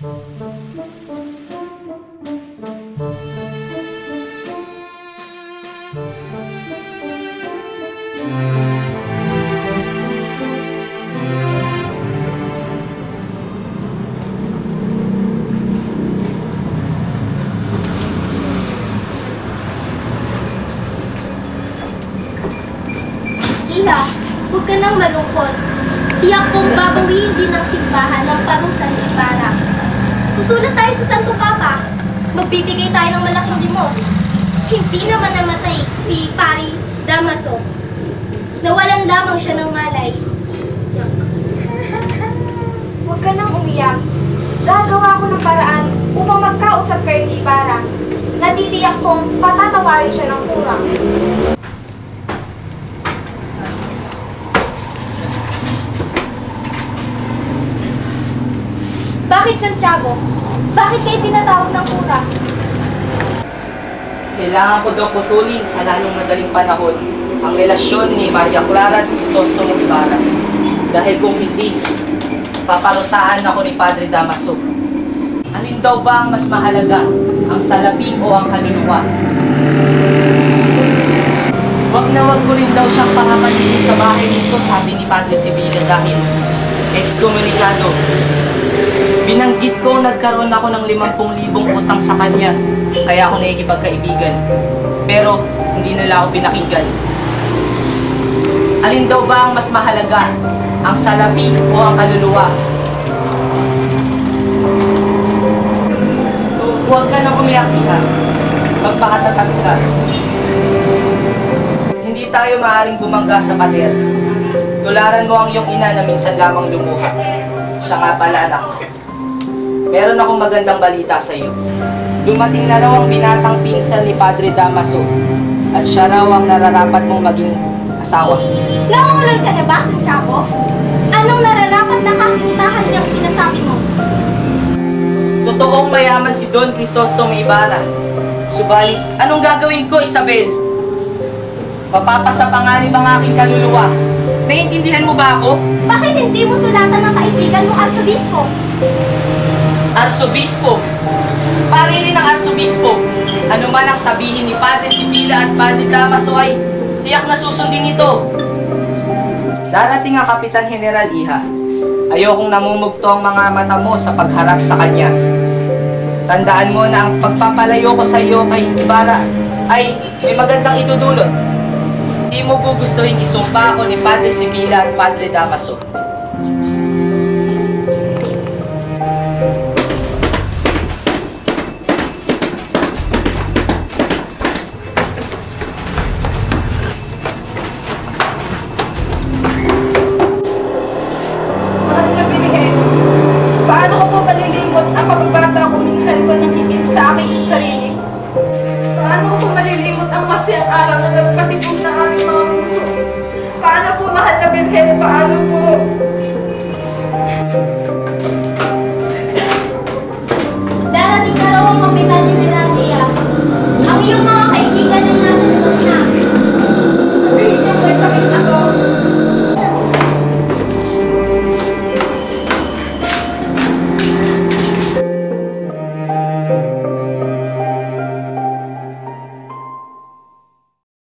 Iha, huwag ka nang malungkot. Tiyak kong babawiin din ng simbahan ng parusa ni Ibarra. Susulat tayo sa Santo Papa. Magbibigay tayo ng malaking limos. Hindi naman namatay si Pari Damaso. Nawalan lamang siya ng malay. Huwag ka nang umiyak. Gagawa ko ng paraan upang magkausap kayo ni Ibarra. Natitiyak kong patatawarin siya ng kurang. Bakit, Santiago? Bakit kayo tinatawag ng kura? Kailangan ko daw putulin sa lalong madaling panahon ang relasyon ni Maria Clara at Crisostomo Ibarra. Dahil kung hindi, paparusahan ako ni Padre Damaso. Alin daw ba ang mas mahalaga, ang salapi o ang kaluluwa? Wag na wag ko rin daw siyang pahapatigin sa bahay nito, sabi ni Padre Sibila, dahil excommunicado. Binanggit ko nagkaroon ako ng 50,000 utang sa kanya, kaya ako nakikipagkaibigan. Pero hindi nila ako pinakinggan. Alin daw ba ang mas mahalaga, ang salapi o ang kaluluwa? Huwag ka nang umiyak, Iha. Magpakatatag ka. Hindi tayo maaaring bumangga sa pader. Tularan mo ang iyong ina na minsan lamang lumuha. Siya nga pala, anak. Meron akong magandang balita sa iyo. Dumating na raw ang binatang pinsan ni Padre Damaso at siya raw ang nararapat mong maging asawa. Nangungulol ka na ba, Santiago? Anong nararapat na kasintahan niyang sinasabi mo? Totoong mayaman si Don Crisostomo Ibarra. Subalit, anong gagawin ko, Isabel? Mapapasapanganib ang aking kaluluwa. Naiintindihan mo ba ako? Bakit hindi mo sulatan ng kaibigan mong arsobispo? Arsobispo. Pare rin ang arsobispo. Ano man ang sabihin ni Padre Sibila at Padre Damaso ay tiyak na susundin ito. Darating ang Kapitan General, Iha. Ayokong namumugto ang mga mata mo sa pagharap sa kanya. Tandaan mo na ang pagpapalayo ko sa iyo kay Ibarra ay may magandang idudulot. Hindi mo gugustuhin isumpa ako ni Padre Sibila at Padre Damaso. Mahal na Birhen, paano ko po malilimot ang kabagbata kong minahal ko ng higit sa aking sarili? Paano ko po malilimot ang masayang araw na nagpatibok ng aking mga puso? Paano po, mahal na Birhen? Paano po? Darating na raw ang